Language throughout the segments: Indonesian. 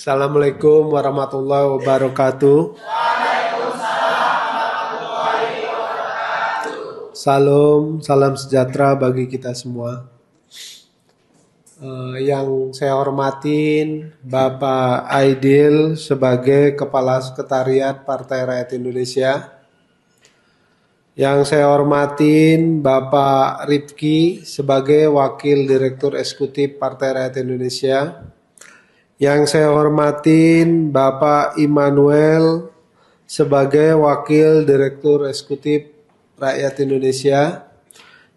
Assalamualaikum warahmatullahi wabarakatuh. Salam sejahtera bagi kita semua. Yang saya hormatin Bapak Aidil sebagai Kepala Sekretariat Partai Rakyat Indonesia. Yang saya hormatin Bapak Rifki sebagai Wakil Direktur Eksekutif Partai Rakyat Indonesia. Yang saya hormatin Bapak Immanuel sebagai Wakil Direktur Eksekutif Rakyat Indonesia.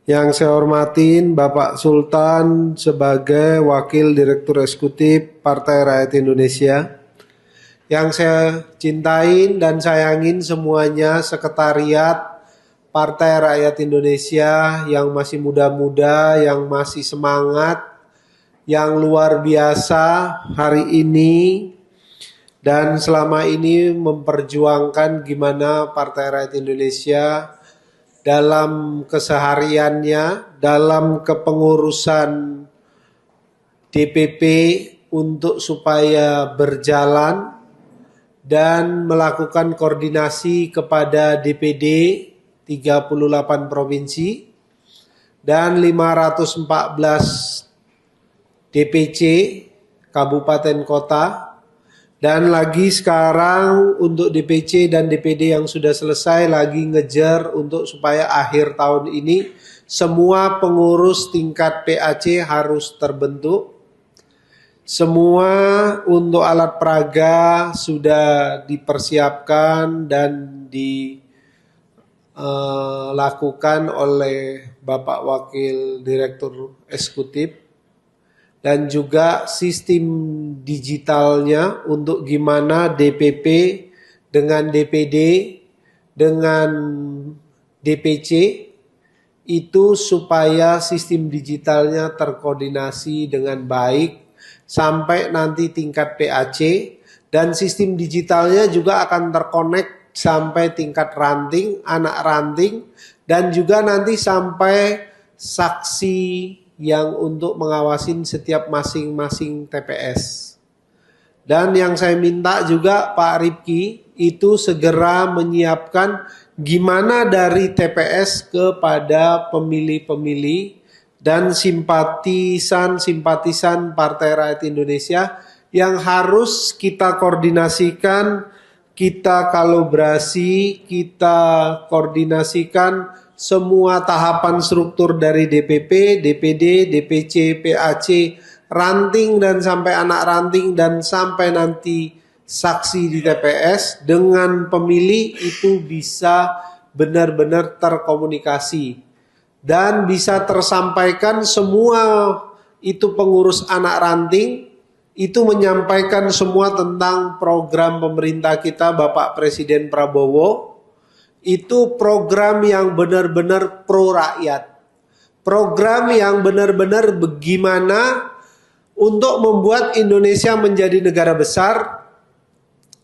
Yang saya hormatin Bapak Sultan sebagai Wakil Direktur Eksekutif Partai Rakyat Indonesia. Yang saya cintain dan sayangin semuanya Sekretariat Partai Rakyat Indonesia yang masih muda-muda, yang masih semangat, yang luar biasa hari ini dan selama ini memperjuangkan gimana Partai Rakyat Indonesia dalam kesehariannya, dalam kepengurusan DPP untuk supaya berjalan dan melakukan koordinasi kepada DPD 38 provinsi dan 514 DPC kabupaten kota, dan lagi sekarang untuk DPC dan DPD yang sudah selesai lagi ngejar untuk supaya akhir tahun ini semua pengurus tingkat PAC harus terbentuk. Semua untuk alat peraga sudah dipersiapkan dan dilakukan oleh Bapak Wakil Direktur Eksekutif. Dan juga sistem digitalnya untuk gimana DPP dengan DPD dengan DPC itu supaya sistem digitalnya terkoordinasi dengan baik sampai nanti tingkat PAC, dan sistem digitalnya juga akan terkonek sampai tingkat ranting, anak ranting, dan juga nanti sampai saksi yang untuk mengawasin setiap masing-masing TPS. Dan yang saya minta juga Pak Rifki itu segera menyiapkan gimana dari TPS kepada pemilih-pemilih dan simpatisan Partai Rakyat Indonesia yang harus kita koordinasikan, kita kolaborasi, kita koordinasikan semua tahapan struktur dari DPP, DPD, DPC, PAC, ranting dan sampai anak ranting dan sampai nanti saksi di TPS dengan pemilih itu bisa benar-benar terkomunikasi dan bisa tersampaikan semua itu pengurus anak ranting itu menyampaikan semua tentang program pemerintah kita Bapak Presiden Prabowo. Itu program yang benar-benar pro rakyat. Program yang benar-benar bagaimana untuk membuat Indonesia menjadi negara besar,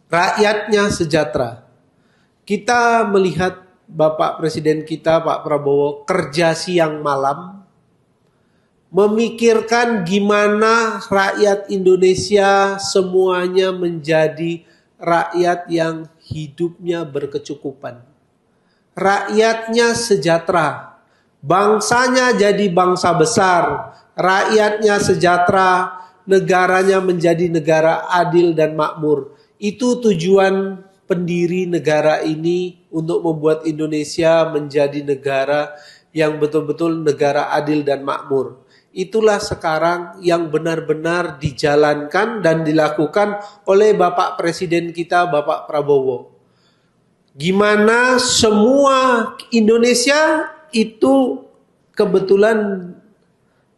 rakyatnya sejahtera. Kita melihat Bapak Presiden kita, Pak Prabowo, kerja siang malam, memikirkan gimana rakyat Indonesia semuanya menjadi rakyat yang hidupnya berkecukupan. Rakyatnya sejahtera, bangsanya jadi bangsa besar, rakyatnya sejahtera, negaranya menjadi negara adil dan makmur. Itu tujuan pendiri negara ini untuk membuat Indonesia menjadi negara yang betul-betul negara adil dan makmur. Itulah sekarang yang benar-benar dijalankan dan dilakukan oleh Bapak Presiden kita, Bapak Prabowo. Gimana semua Indonesia itu kebetulan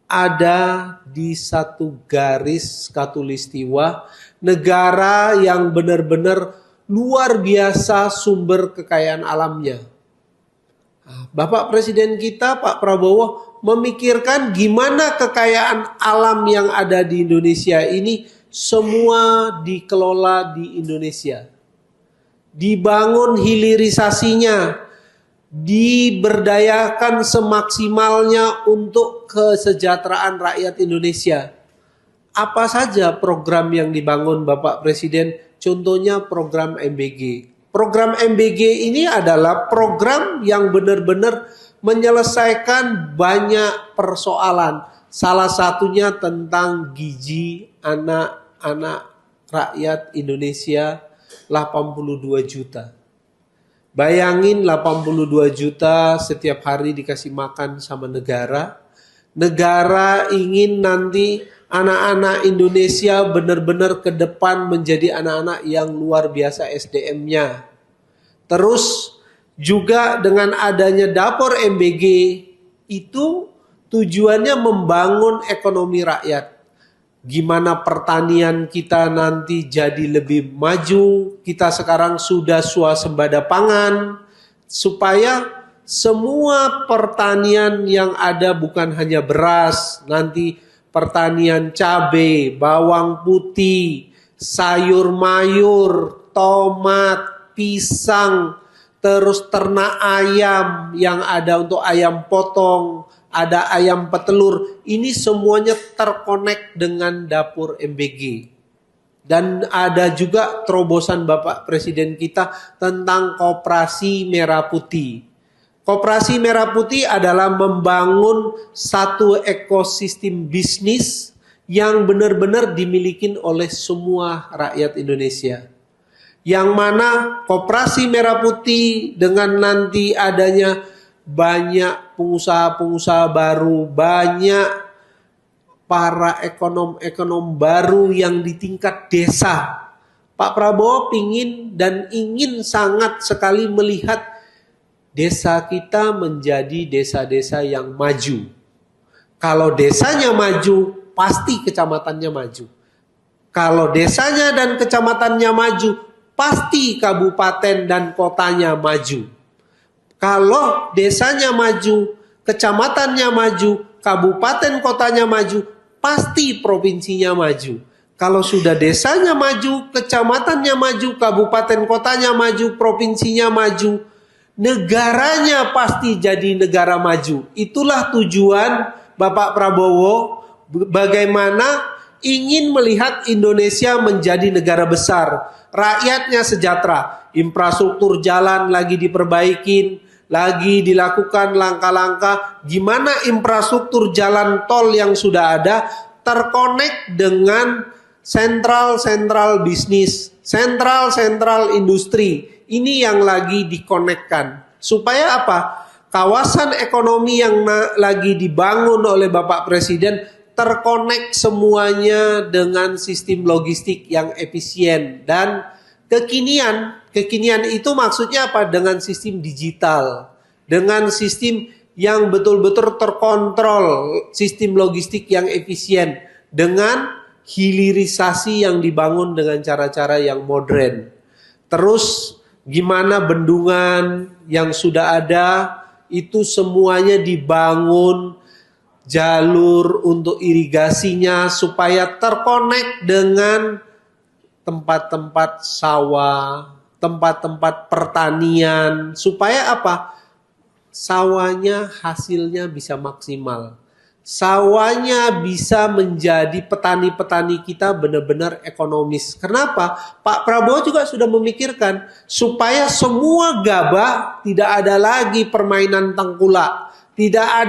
ada di satu garis khatulistiwa, negara yang benar-benar luar biasa sumber kekayaan alamnya. Bapak Presiden kita, Pak Prabowo, memikirkan gimana kekayaan alam yang ada di Indonesia ini semua dikelola di Indonesia. Dibangun hilirisasinya, diberdayakan semaksimalnya untuk kesejahteraan rakyat Indonesia. Apa saja program yang dibangun Bapak Presiden? Contohnya program MBG. Program MBG ini adalah program yang benar-benar menyelesaikan banyak persoalan. Salah satunya tentang gizi anak-anak rakyat Indonesia 82 juta. Bayangin 82 juta setiap hari dikasih makan sama negara. Negara ingin nanti anak-anak Indonesia benar-benar ke depan menjadi anak-anak yang luar biasa SDM-nya. Terus juga dengan adanya dapur MBG itu tujuannya membangun ekonomi rakyat. Gimana pertanian kita nanti jadi lebih maju. Kita sekarang sudah swasembada pangan. Supaya semua pertanian yang ada bukan hanya beras. Nanti pertanian cabai, bawang putih, sayur mayur, tomat, pisang. Terus ternak ayam yang ada untuk ayam potong. Ada ayam petelur, ini semuanya terkonek dengan dapur MBG. Dan ada juga terobosan Bapak Presiden kita tentang Koperasi Merah Putih. Koperasi Merah Putih adalah membangun satu ekosistem bisnis yang benar-benar dimiliki oleh semua rakyat Indonesia. Yang mana Koperasi Merah Putih dengan nanti adanya banyak pengusaha-pengusaha baru, banyak para ekonom-ekonom baru yang di tingkat desa. Pak Prabowo ingin sangat sekali melihat desa kita menjadi desa-desa yang maju. Kalau desanya maju, pasti kecamatannya maju. Kalau desanya dan kecamatannya maju, pasti kabupaten dan kotanya maju. Kalau desanya maju, kecamatannya maju, kabupaten kotanya maju, pasti provinsinya maju. Kalau sudah desanya maju, kecamatannya maju, kabupaten kotanya maju, provinsinya maju, negaranya pasti jadi negara maju. Itulah tujuan Bapak Prabowo, bagaimana ingin melihat Indonesia menjadi negara besar, rakyatnya sejahtera, infrastruktur jalan lagi diperbaikin, lagi dilakukan langkah-langkah gimana infrastruktur jalan tol yang sudah ada terkonek dengan sentral-sentral bisnis, sentral-sentral industri. Ini yang lagi dikonekkan. Supaya apa? Kawasan ekonomi yang lagi dibangun oleh Bapak Presiden terkonek semuanya dengan sistem logistik yang efisien dan kekinian. Kekinian itu maksudnya apa? Dengan sistem digital. Dengan sistem yang betul-betul terkontrol. Sistem logistik yang efisien. Dengan hilirisasi yang dibangun dengan cara-cara yang modern. Terus gimana bendungan yang sudah ada itu semuanya dibangun jalur untuk irigasinya supaya terkonek dengan tempat-tempat sawah, tempat-tempat pertanian, supaya apa? Sawahnya hasilnya bisa maksimal. Sawahnya bisa menjadi petani-petani kita benar-benar ekonomis. Kenapa? Pak Prabowo juga sudah memikirkan supaya semua gabah tidak ada lagi permainan tengkulak, tidak ada